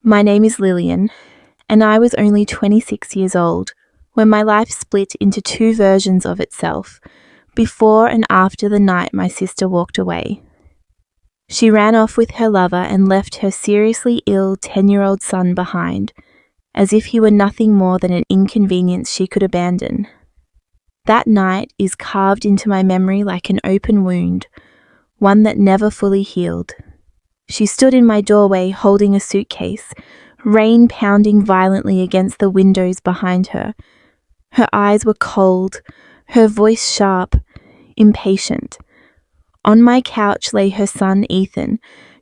My name is Lillian, and I was only 26 years old when my life split into two versions of itself, before and after the night my sister walked away. She ran off with her lover and left her seriously ill 10-year-old son behind, as if he were nothing more than an inconvenience she could abandon. That night is carved into my memory like an open wound, one that never fully healed. She stood in my doorway holding a suitcase, rain pounding violently against the windows behind her. Her eyes were cold, her voice sharp, impatient. On my couch lay her son Ethan,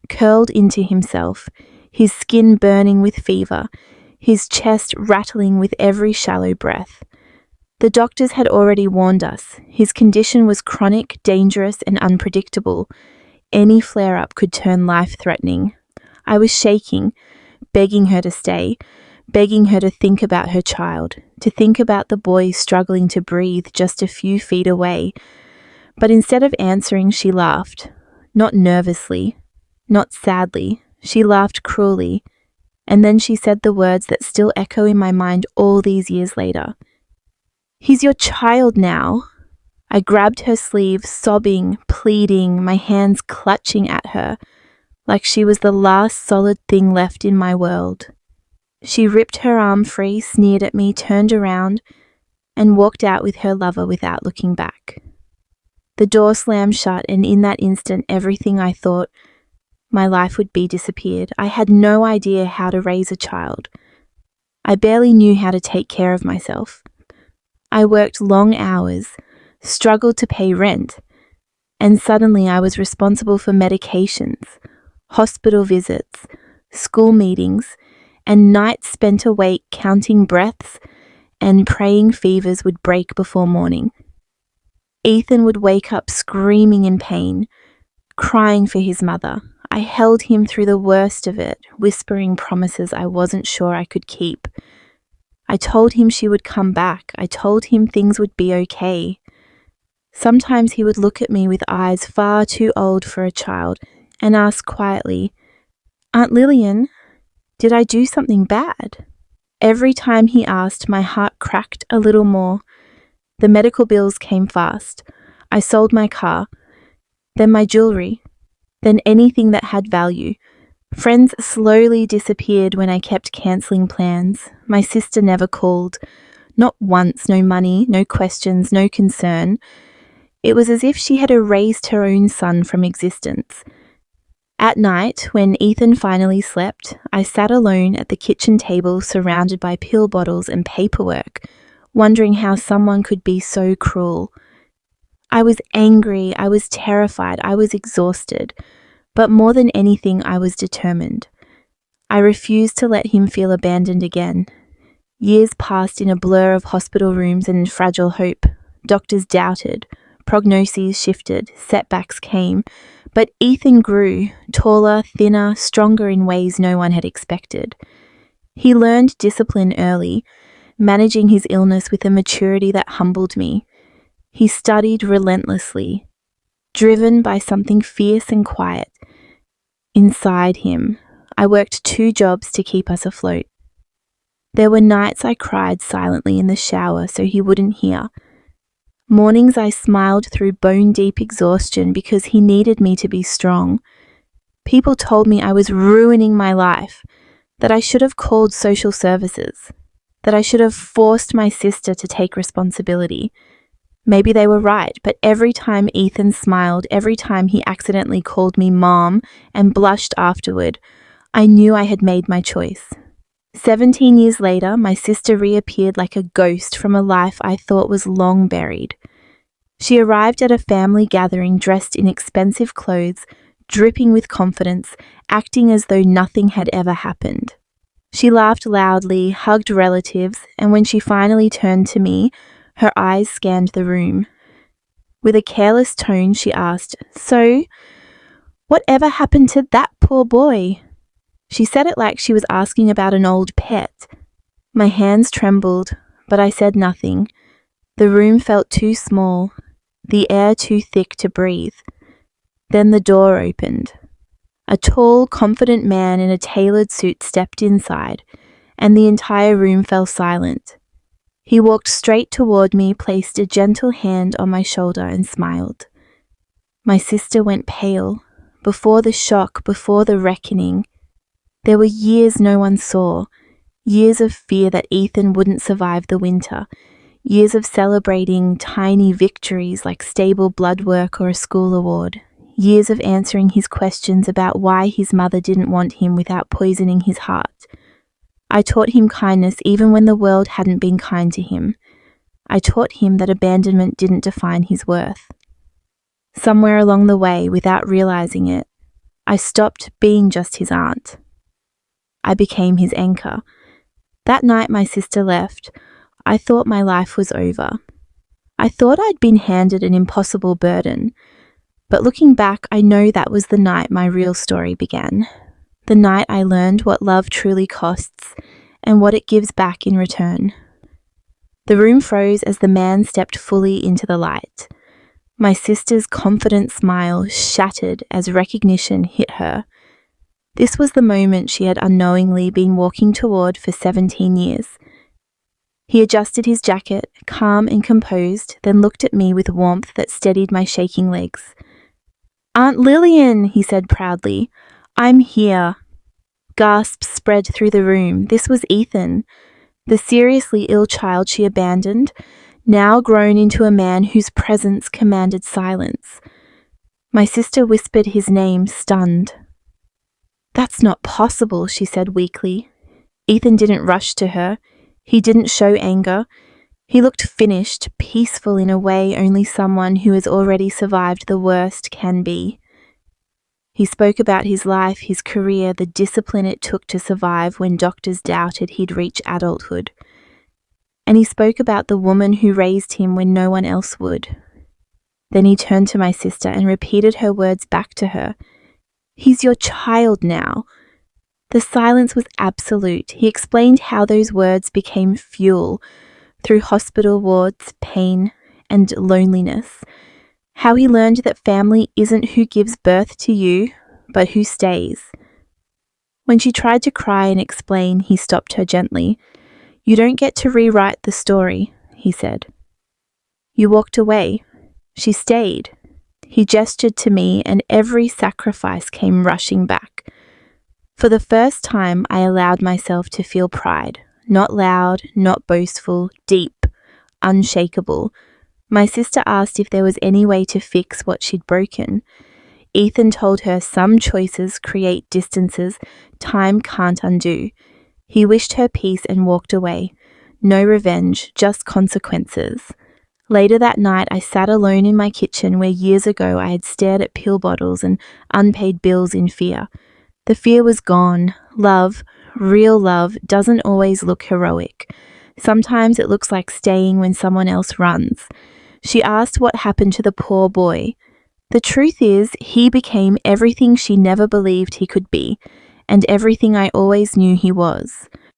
curled into himself, his skin burning with fever, his chest rattling with every shallow breath. The doctors had already warned us. His condition was chronic, dangerous, and unpredictable. Any flare-up could turn life-threatening. I was shaking, begging her to stay, begging her to think about her child, to think about the boy struggling to breathe just a few feet away. But instead of answering, she laughed. Not nervously, not sadly. She laughed cruelly. And then she said the words that still echo in my mind all these years later. "He's your child now." I grabbed her sleeve, sobbing, pleading, my hands clutching at her, like she was the last solid thing left in my world. She ripped her arm free, sneered at me, turned around, and walked out with her lover without looking back. The door slammed shut, and in that instant, everything I thought my life would be disappeared. I had no idea how to raise a child. I barely knew how to take care of myself. I worked long hours, struggled to pay rent, and suddenly I was responsible for medications, hospital visits, school meetings, and nights spent awake counting breaths and praying fevers would break before morning. Ethan would wake up screaming in pain, crying for his mother. I held him through the worst of it, whispering promises I wasn't sure I could keep. I told him she would come back. I told him things would be okay. Sometimes he would look at me with eyes far too old for a child and ask quietly, "Aunt Lillian, did I do something bad?" Every time he asked, my heart cracked a little more. The medical bills came fast. I sold my car, then my jewelry, then anything that had value. Friends slowly disappeared when I kept cancelling plans. My sister never called. Not once, no money, no questions, no concern. It was as if she had erased her own son from existence. At night, when Ethan finally slept, I sat alone at the kitchen table surrounded by pill bottles and paperwork, wondering how someone could be so cruel. I was angry, I was terrified, I was exhausted, but more than anything, I was determined. I refused to let him feel abandoned again. Years passed in a blur of hospital rooms and fragile hope. Doctors doubted. Prognoses shifted, setbacks came, but Ethan grew, taller, thinner, stronger in ways no one had expected. He learned discipline early, managing his illness with a maturity that humbled me. He studied relentlessly, driven by something fierce and quiet. Inside him, I worked 2 jobs to keep us afloat. There were nights I cried silently in the shower so he wouldn't hear. Mornings I smiled through bone-deep exhaustion because he needed me to be strong. People told me I was ruining my life, that I should have called social services, that I should have forced my sister to take responsibility. Maybe they were right, but every time Ethan smiled, every time he accidentally called me Mom and blushed afterward, I knew I had made my choice. 17 years later, my sister reappeared like a ghost from a life I thought was long buried. She arrived at a family gathering dressed in expensive clothes, dripping with confidence, acting as though nothing had ever happened. She laughed loudly, hugged relatives, and when she finally turned to me, her eyes scanned the room. With a careless tone, she asked, "So, whatever happened to that poor boy?" She said it like she was asking about an old pet. My hands trembled, but I said nothing. The room felt too small, the air too thick to breathe. Then the door opened. A tall, confident man in a tailored suit stepped inside, and the entire room fell silent. He walked straight toward me, placed a gentle hand on my shoulder, and smiled. My sister went pale. Before the shock, before the reckoning, there were years no one saw, years of fear that Ethan wouldn't survive the winter, years of celebrating tiny victories like stable blood work or a school award, years of answering his questions about why his mother didn't want him without poisoning his heart. I taught him kindness even when the world hadn't been kind to him. I taught him that abandonment didn't define his worth. Somewhere along the way, without realizing it, I stopped being just his aunt. I became his anchor. That night my sister left, I thought my life was over. I thought I'd been handed an impossible burden, but looking back, I know that was the night my real story began. The night I learned what love truly costs and what it gives back in return. The room froze as the man stepped fully into the light. My sister's confident smile shattered as recognition hit her. This was the moment she had unknowingly been walking toward for 17 years. He adjusted his jacket, calm and composed, then looked at me with warmth that steadied my shaking legs. "Aunt Lillian," he said proudly, "I'm here." Gasps spread through the room. This was Ethan, the seriously ill child she abandoned, now grown into a man whose presence commanded silence. My sister whispered his name, stunned. "That's not possible," she said weakly. Ethan didn't rush to her. He didn't show anger. He looked finished, peaceful in a way only someone who has already survived the worst can be. He spoke about his life, his career, the discipline it took to survive when doctors doubted he'd reach adulthood. And he spoke about the woman who raised him when no one else would. Then he turned to my sister and repeated her words back to her. "He's your child now." The silence was absolute. He explained how those words became fuel through hospital wards, pain, and loneliness. How he learned that family isn't who gives birth to you, but who stays. When she tried to cry and explain, he stopped her gently. "You don't get to rewrite the story," he said. "You walked away. She stayed." He gestured to me, and every sacrifice came rushing back. For the first time, I allowed myself to feel pride. Not loud, not boastful, deep, unshakable. My sister asked if there was any way to fix what she'd broken. Ethan told her some choices create distances time can't undo. He wished her peace and walked away. No revenge, just consequences. Later that night, I sat alone in my kitchen where years ago I had stared at pill bottles and unpaid bills in fear. The fear was gone. Love, real love, doesn't always look heroic. Sometimes it looks like staying when someone else runs. She asked what happened to the poor boy. The truth is, he became everything she never believed he could be, and everything I always knew he was.